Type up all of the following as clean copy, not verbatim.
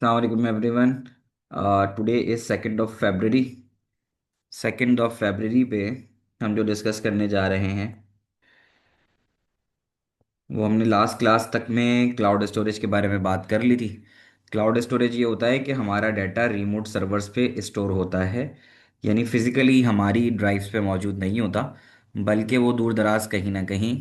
Assalamualaikum everyone. Today is 2nd of February. 2nd of February पे हम जो discuss करने जा रहे हैं वो हमने लास्ट क्लास तक में क्लाउड स्टोरेज के बारे में बात कर ली थी। क्लाउड स्टोरेज ये होता है कि हमारा डाटा रिमोट सर्वर्स पे स्टोर होता है, यानी फिजिकली हमारी ड्राइव्स पे मौजूद नहीं होता, बल्कि वो दूर दराज कहीं ना कहीं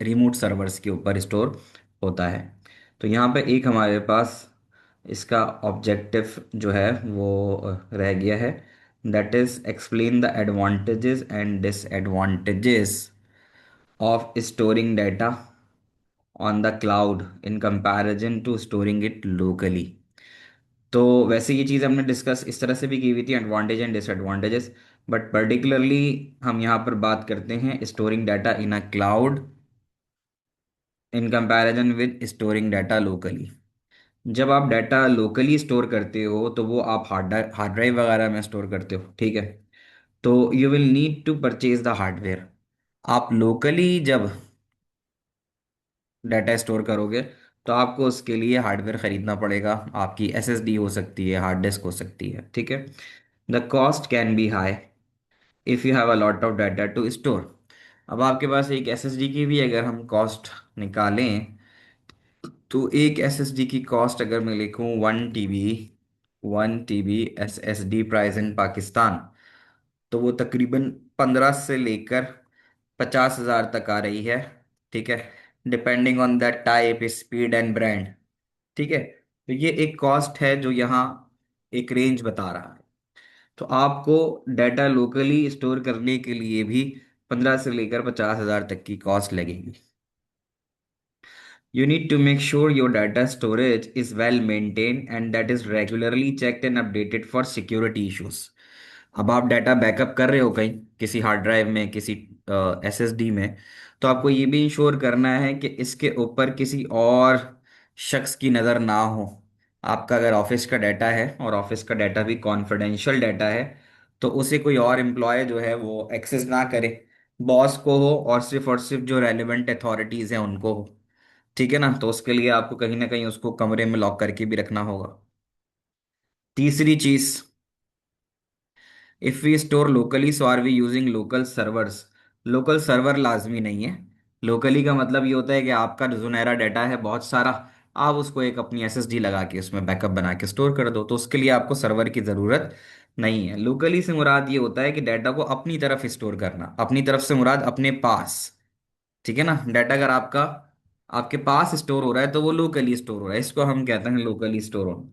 रिमोट सर्वर्स के ऊपर स्टोर होता है। तो यहाँ पे एक हमारे पास इसका ऑब्जेक्टिव जो है वो रह गया है, that is explain the advantages and disadvantages of storing data on the cloud in comparison to storing it locally. तो वैसे ये चीज़ हमने डिस्कस इस तरह से भी की हुई थी, advantage and disadvantages, but particularly हम यहाँ पर बात करते हैं storing data in a cloud in comparison with storing data locally. जब आप डाटा लोकली स्टोर करते हो तो वो आप हार्ड ड्राइव वगैरह में स्टोर करते हो, ठीक है। तो you will need to purchase the hardware. आप लोकली जब डाटा स्टोर करोगे तो आपको उसके लिए हार्डवेयर खरीदना पड़ेगा। आपकी एसएसडी हो सकती है, हार्ड डिस्क हो सकती है, ठीक है। The cost can be high if you have a lot of data to store. अब आपके पास एक एसएसडी की भी अगर हम कॉस्ट निकालें तो एक एसएसडी की कॉस्ट अगर मैं लिखूं 1 TB, 1 TB SSD price in Pakistan, तो वो तकरीबन 15 से लेकर 50,000 तक आ रही है, ठीक है, depending on the type speed and brand, ठीक है। तो ये एक कॉस्ट है जो यहाँ एक रेंज बता रहा है। तो आपको डाटा लोकली स्टोर करने के लिए भी 15 से लेकर 50,000 तक की कॉस्ट लगेगी। You need to make sure your data storage is well maintained and that is regularly checked and updated for security issues. अब आप डाटा बैकअप कर रहे हो कहीं किसी हार्ड ड्राइव में, किसी एसएसडी में, तो आपको ये भी इंश्योर करना है कि इसके ऊपर किसी और शख्स की नज़र ना हो। आपका अगर ऑफिस का डाटा है और ऑफिस का डाटा भी कॉन्फिडेंशियल डाटा है, तो उसे कोई और एम्प्लॉय जो है वो एक्सेस ना करे। बॉस को हो और सिर्फ जो रेलिवेंट अथॉरिटीज़ हैं उनको हो, ठीक है ना। तो उसके लिए आपको कहीं ना कहीं उसको कमरे में लॉक करके भी रखना होगा। तीसरी चीज, if we store locally so are we using local servers. Local server लाजमी नहीं है। लोकली का मतलब ये होता है कि आपका जो सुनहरा डाटा है बहुत सारा, आप उसको एक अपनी एसएसडी लगा के उसमें बैकअप बना के स्टोर कर दो, तो उसके लिए आपको सर्वर की ज़रूरत नहीं है। लोकली से मुराद ये होता है कि डाटा को अपनी तरफ स्टोर करना, अपनी तरफ से मुराद अपने पास, ठीक है ना। डाटा अगर आपका आपके पास स्टोर हो रहा है तो वो लोकली स्टोर हो रहा है, इसको हम कहते हैं लोकली स्टोर होना।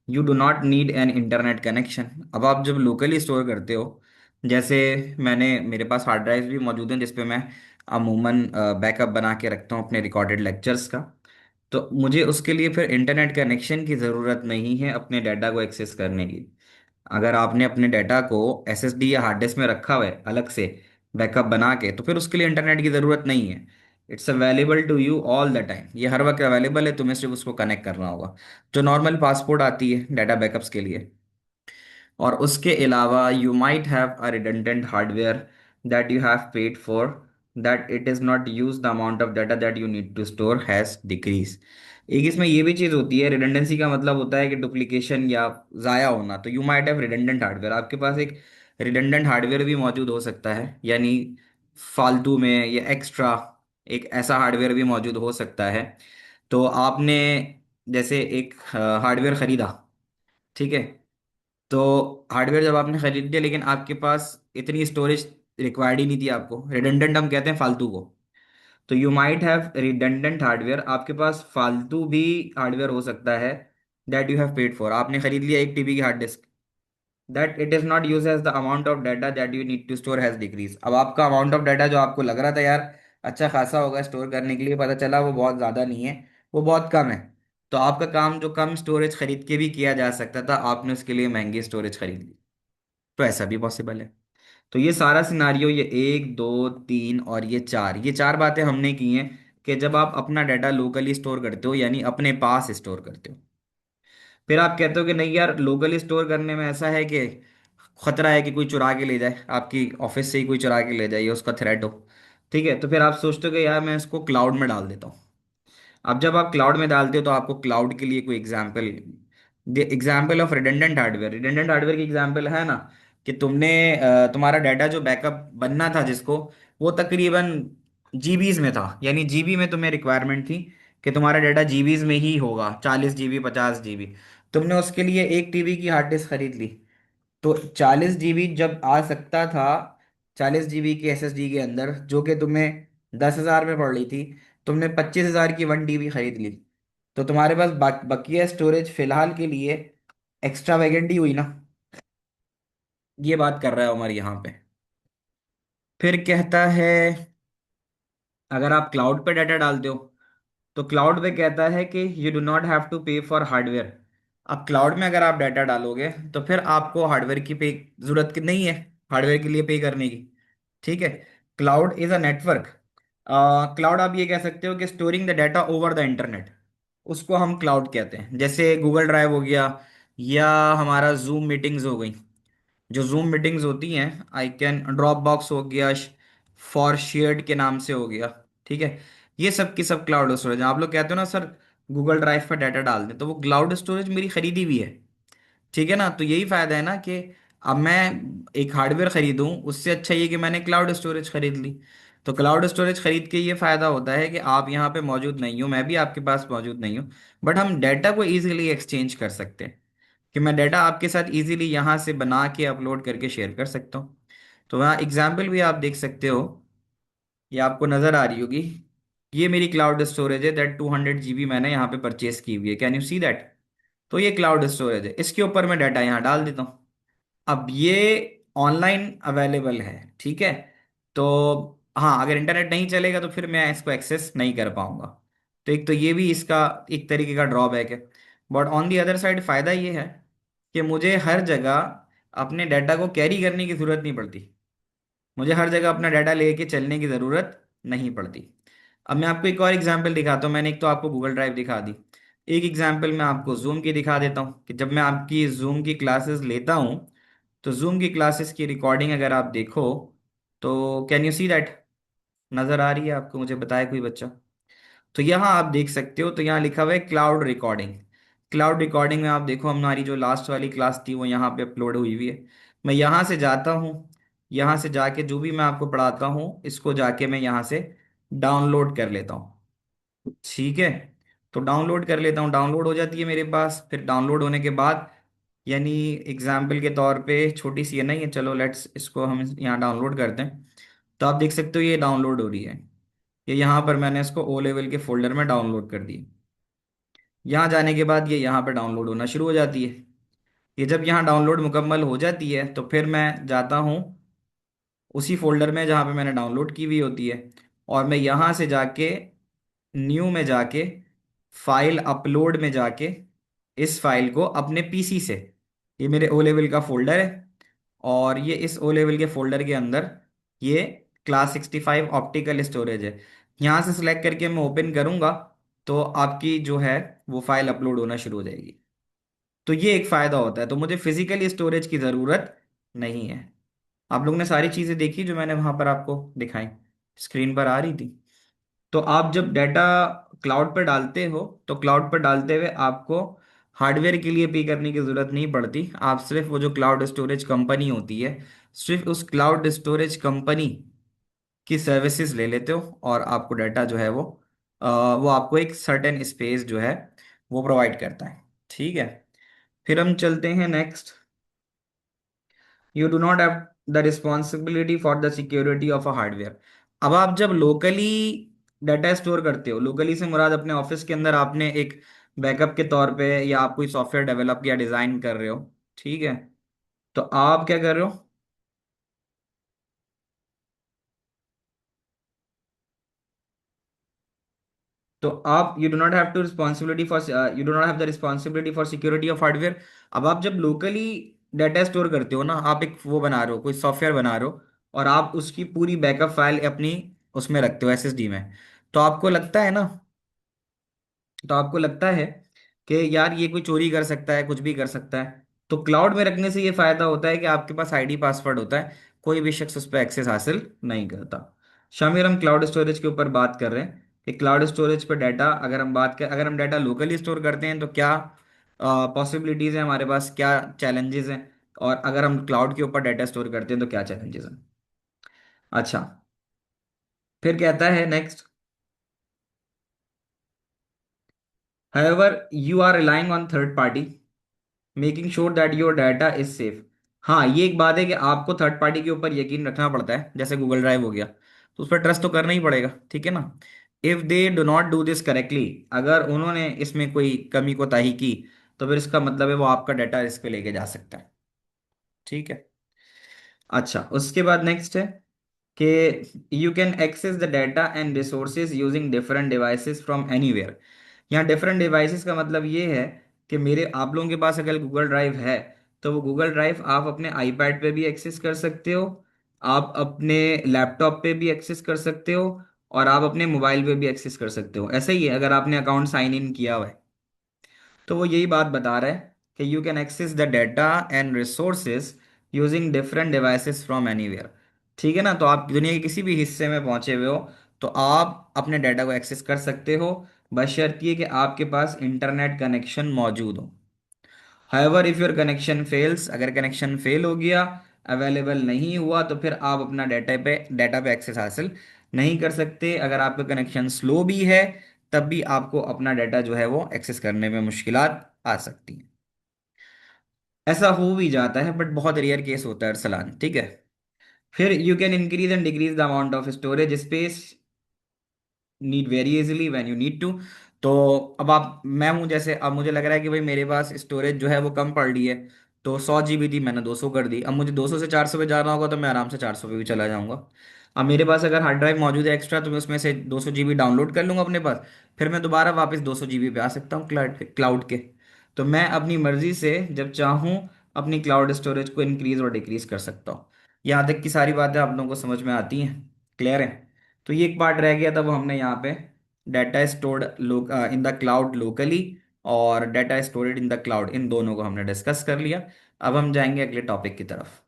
You do not need an internet connection. अब आप जब लोकली स्टोर करते हो, जैसे मेरे पास हार्ड ड्राइव भी मौजूद हैं जिसपे मैं अमूमन बैकअप बना के रखता हूँ अपने रिकॉर्डेड लेक्चर्स का, तो मुझे उसके लिए फिर इंटरनेट कनेक्शन की ज़रूरत नहीं है अपने डाटा को एक्सेस करने की। अगर आपने अपने डाटा को एसएसडी या हार्ड डिस्क में रखा हुआ है अलग से बैकअप बना के, तो फिर उसके लिए इंटरनेट की ज़रूरत नहीं है। It's available to you all the time, ये हर वक्त अवेलेबल है, तुम्हें सिर्फ उसको कनेक्ट करना होगा, जो नॉर्मल पासपोर्ट आती है डाटा बैकअप्स के लिए। और उसके अलावा you might have a redundant hardware that you have paid for, that it is not use the amount of data that you need to store has decrease. एक इसमें ये भी चीज़ होती है, रिडंडेंसी का मतलब होता है कि डुप्लीकेशन या ज़ाया होना। तो you might have redundant hardware, आपके पास एक रिडंडेंट हार्डवेयर भी मौजूद हो सकता है, यानी फालतू में या एक्स्ट्रा एक ऐसा हार्डवेयर भी मौजूद हो सकता है। तो आपने जैसे एक हार्डवेयर ख़रीदा, ठीक है। तो हार्डवेयर जब आपने खरीद लिया लेकिन आपके पास इतनी स्टोरेज रिक्वायर्ड ही नहीं थी आपको, रिडंडेंट हम कहते हैं फालतू को। तो you might have redundant hardware, आपके पास फालतू भी हार्डवेयर हो सकता है, that you have paid for. आपने खरीद लिया 1 TB की hard disk, that it is not use as the amount of data that you need to store has decrease. अब आपका अमाउंट ऑफ डाटा जो आपको लग रहा था यार अच्छा खासा होगा स्टोर करने के लिए, पता चला वो बहुत ज़्यादा नहीं है, वो बहुत कम है। तो आपका काम जो कम स्टोरेज खरीद के भी किया जा सकता था, आपने उसके लिए महंगी स्टोरेज खरीद ली। तो ऐसा भी पॉसिबल है। तो ये सारा सिनारियो, ये 1 2 3 और ये चार बातें हमने की हैं कि जब आप अपना डाटा लोकली स्टोर करते हो यानी अपने पास स्टोर करते हो। फिर आप कहते हो कि नहीं यार, लोकली स्टोर करने में ऐसा है कि खतरा है कि कोई चुरा के ले जाए, आपकी ऑफिस से ही कोई चुरा के ले जाए, ये उसका थ्रेट हो, ठीक है। तो फिर आप सोचते हो कि यार मैं इसको क्लाउड में डाल देता हूँ। अब जब आप क्लाउड में डालते हो तो आपको क्लाउड के लिए कोई example the example of redundant hardware, redundant hardware की एग्जाम्पल है ना कि तुमने तुम्हारा डाटा जो बैकअप बनना था जिसको, वो तकरीबन जीबीज में था, यानी जीबी में तुम्हें रिक्वायरमेंट थी कि तुम्हारा डाटा जीबीज में ही होगा, 40 जीबी 50 जीबी। तुमने उसके लिए 1 टीबी की हार्ड डिस्क खरीद ली। तो 40 जीबी जब आ सकता था, 40 जीबी की एसएसडी के अंदर, जो कि तुम्हें 10,000 में पड़ रही थी, तुमने 25,000 की 1 टीबी खरीद ली। तो तुम्हारे पास बकिया स्टोरेज फिलहाल के लिए एक्स्ट्रा वैकेंट ही हुई ना। ये बात कर रहा है उमर यहाँ पे। फिर कहता है अगर आप क्लाउड पे डाटा डालते हो, तो क्लाउड पे कहता है कि you do not have to pay for hardware. अब क्लाउड में अगर आप डाटा डालोगे तो फिर आपको हार्डवेयर की पे जरूरत की नहीं है, हार्डवेयर के लिए पे करने की। ठीक है। Cloud is a network. Cloud आप ये कह सकते हो कि storing the data over the internet, उसको हम क्लाउड कहते हैं। जैसे गूगल ड्राइव हो गया, या हमारा जूम मीटिंग्स हो गई। जो जूम मीटिंग्स होती हैं, आई कैन ड्रॉप बॉक्स हो गया, फॉर शेयर्ड के नाम से हो गया। ठीक है। ये सब की सब क्लाउड स्टोरेज। आप लोग कहते हो ना सर गूगल ड्राइव पर डाटा डाल दें, तो वो क्लाउड स्टोरेज मेरी खरीदी हुई है। ठीक है ना। तो यही फायदा है ना कि अब मैं एक हार्डवेयर खरीदूं, उससे अच्छा ये कि मैंने क्लाउड स्टोरेज खरीद ली। तो क्लाउड स्टोरेज खरीद के ये फायदा होता है कि आप यहाँ पे मौजूद नहीं हो, मैं भी आपके पास मौजूद नहीं हूँ, बट हम डाटा को इजीली एक्सचेंज कर सकते हैं। कि मैं डाटा आपके साथ इजीली यहाँ से बना के अपलोड करके शेयर कर सकता हूँ। तो वहाँ एग्जाम्पल भी आप देख सकते हो, ये आपको नजर आ रही होगी। ये मेरी क्लाउड स्टोरेज है, दैट 200 जीबी मैंने यहाँ पे परचेज की हुई है, कैन यू सी दैट। तो ये क्लाउड स्टोरेज है, इसके ऊपर मैं डाटा यहाँ डाल देता हूँ। अब ये ऑनलाइन अवेलेबल है। ठीक है। तो हाँ, अगर इंटरनेट नहीं चलेगा तो फिर मैं इसको एक्सेस नहीं कर पाऊंगा। तो एक तो ये भी इसका एक तरीके का ड्रॉबैक है। But on the other side फायदा ये है कि मुझे हर जगह अपने डाटा को कैरी करने की जरूरत नहीं पड़ती। मुझे हर जगह अपना डाटा लेके चलने की ज़रूरत नहीं पड़ती। अब मैं आपको एक और एग्जांपल दिखाता हूँ। मैंने एक तो आपको गूगल ड्राइव दिखा दी, एक एग्जांपल मैं आपको जूम की दिखा देता हूँ कि जब मैं आपकी जूम की क्लासेस लेता हूँ, तो जूम की क्लासेस की रिकॉर्डिंग अगर आप देखो, तो कैन यू सी दैट, नज़र आ रही है आपको, मुझे बताए कोई बच्चा। तो यहाँ आप देख सकते हो, तो यहाँ लिखा हुआ है क्लाउड रिकॉर्डिंग। क्लाउड रिकॉर्डिंग में आप देखो हमारी जो लास्ट वाली क्लास थी वो यहाँ पे अपलोड हुई हुई है। मैं यहाँ से जाता हूँ, यहाँ से जाके जो भी मैं आपको पढ़ाता हूँ इसको जाके मैं यहाँ से डाउनलोड कर लेता हूँ। ठीक है। तो डाउनलोड कर लेता हूँ, डाउनलोड हो जाती है मेरे पास। फिर डाउनलोड होने के बाद, यानी एग्जाम्पल के तौर पे छोटी सी है नहीं है, चलो लेट्स इसको हम यहाँ डाउनलोड करते हैं। तो आप देख सकते हो ये डाउनलोड हो रही है। ये यहाँ पर मैंने इसको ओ लेवल के फोल्डर में डाउनलोड कर दी। यहाँ जाने के बाद ये यहाँ पर डाउनलोड होना शुरू हो जाती है। ये जब यहाँ डाउनलोड मुकम्मल हो जाती है तो फिर मैं जाता हूँ उसी फोल्डर में जहाँ पे मैंने डाउनलोड की हुई होती है, और मैं यहाँ से जाके न्यू में जाके फाइल अपलोड में जाके इस फाइल को अपने पीसी से, ये मेरे ओ लेवल का फोल्डर है, और ये इस ओ लेवल के फोल्डर के अंदर ये क्लास 65 ऑप्टिकल स्टोरेज है। यहाँ से सिलेक्ट करके मैं ओपन करूँगा, तो आपकी जो है वो फाइल अपलोड होना शुरू हो जाएगी। तो ये एक फ़ायदा होता है, तो मुझे फिजिकली स्टोरेज की ज़रूरत नहीं है। आप लोग ने सारी चीज़ें देखी जो मैंने वहाँ पर आपको दिखाई, स्क्रीन पर आ रही थी। तो आप जब डाटा क्लाउड पर डालते हो, तो क्लाउड पर डालते हुए आपको हार्डवेयर के लिए पे करने की ज़रूरत नहीं पड़ती। आप सिर्फ वो जो क्लाउड स्टोरेज कंपनी होती है, सिर्फ उस क्लाउड स्टोरेज कंपनी की सर्विसेज ले लेते हो, और आपको डाटा जो है वो आपको एक सर्टेन स्पेस जो है वो प्रोवाइड करता है। ठीक है। फिर हम चलते हैं next. You do not have the responsibility for the security of a hardware. अब आप जब लोकली डाटा स्टोर करते हो, लोकली से मुराद अपने ऑफिस के अंदर आपने एक बैकअप के तौर पे, या आप कोई सॉफ्टवेयर डेवलप या डिजाइन कर रहे हो, ठीक है, तो आप क्या कर रहे हो। तो आप you do not have to responsibility for you do not have the responsibility for security of hardware. अब आप जब लोकली डाटा स्टोर करते हो ना, आप एक वो बना रहे हो, कोई सॉफ्टवेयर बना रहे हो, और आप उसकी पूरी बैकअप फाइल अपनी उसमें रखते हो एसएसडी में, तो आपको लगता है ना, तो आपको लगता है कि यार ये कोई चोरी कर सकता है, कुछ भी कर सकता है। तो क्लाउड में रखने से ये फायदा होता है कि आपके पास आईडी पासवर्ड होता है, कोई भी शख्स उस पर एक्सेस हासिल नहीं करता। शामिर, हम क्लाउड स्टोरेज के ऊपर बात कर रहे हैं कि क्लाउड स्टोरेज पर डाटा, अगर हम डाटा लोकली स्टोर करते हैं तो क्या पॉसिबिलिटीज़ हैं हमारे पास, क्या चैलेंजेस हैं, और अगर हम क्लाउड के ऊपर डाटा स्टोर करते हैं तो क्या चैलेंजेस हैं। अच्छा, फिर कहता है next, however you are relying on third party making sure that your data is safe. हाँ, ये एक बात है कि आपको थर्ड पार्टी के ऊपर यकीन रखना पड़ता है, जैसे गूगल ड्राइव हो गया, तो उस पर ट्रस्ट तो करना ही पड़ेगा, ठीक है ना। If they do not do this correctly, अगर उन्होंने इसमें कोई कमी कोताही की, तो फिर इसका मतलब है वो आपका डाटा इस पे लेके जा सकता है, ठीक है। अच्छा, उसके बाद नेक्स्ट है कि you can access the data and resources using different devices from anywhere. यहाँ डिफरेंट डिवाइसेस का मतलब ये है कि मेरे आप लोगों के पास अगर गूगल ड्राइव है, तो वो गूगल ड्राइव आप अपने आईपैड पे भी एक्सेस कर सकते हो, आप अपने लैपटॉप पे भी एक्सेस कर सकते हो, और आप अपने मोबाइल पे भी एक्सेस कर सकते हो। ऐसा ही है अगर आपने अकाउंट साइन इन किया हुआ है, तो वो यही बात बता रहा है कि you can access the data and resources using different devices from anywhere. ठीक है ना, तो आप दुनिया के किसी भी हिस्से में पहुंचे हुए हो, तो आप अपने डाटा को एक्सेस कर सकते हो, बशर्ते कि आपके पास इंटरनेट कनेक्शन मौजूद हो। However if your connection fails, अगर कनेक्शन फेल हो गया, अवेलेबल नहीं हुआ, तो फिर आप अपना डाटा पे एक्सेस हासिल नहीं कर सकते। अगर आपका कनेक्शन स्लो भी है, तब भी आपको अपना डाटा जो है वो एक्सेस करने में मुश्किलात आ सकती हैं। ऐसा हो भी जाता है, बट बहुत रेयर केस होता है अरसलान, ठीक है। फिर you can increase and decrease the amount of storage space need very easily when you need to. तो अब आप, मैं हूं जैसे, अब मुझे लग रहा है कि भाई मेरे पास स्टोरेज जो है वो कम पड़ रही है, तो 100 GB थी, मैंने 200 कर दी। अब मुझे 200 से 400 पे जाना होगा, तो मैं आराम से 400 पे भी चला जाऊंगा। अब मेरे पास अगर हार्ड ड्राइव मौजूद है एक्स्ट्रा, तो मैं उसमें से 200 GB डाउनलोड कर लूंगा अपने पास, फिर मैं दोबारा वापस 200 GB पे आ सकता हूँ क्लाउड के। तो मैं अपनी मर्जी से जब चाहूँ अपनी क्लाउड स्टोरेज को इंक्रीज और डिक्रीज कर सकता हूँ। यहाँ तक की सारी बातें आप लोगों को समझ में आती हैं, क्लियर है। तो ये एक पार्ट रह गया था, वो हमने यहाँ पे data stored in the cloud locally और data stored in the cloud, इन दोनों को हमने डिस्कस कर लिया। अब हम जाएंगे अगले टॉपिक की तरफ।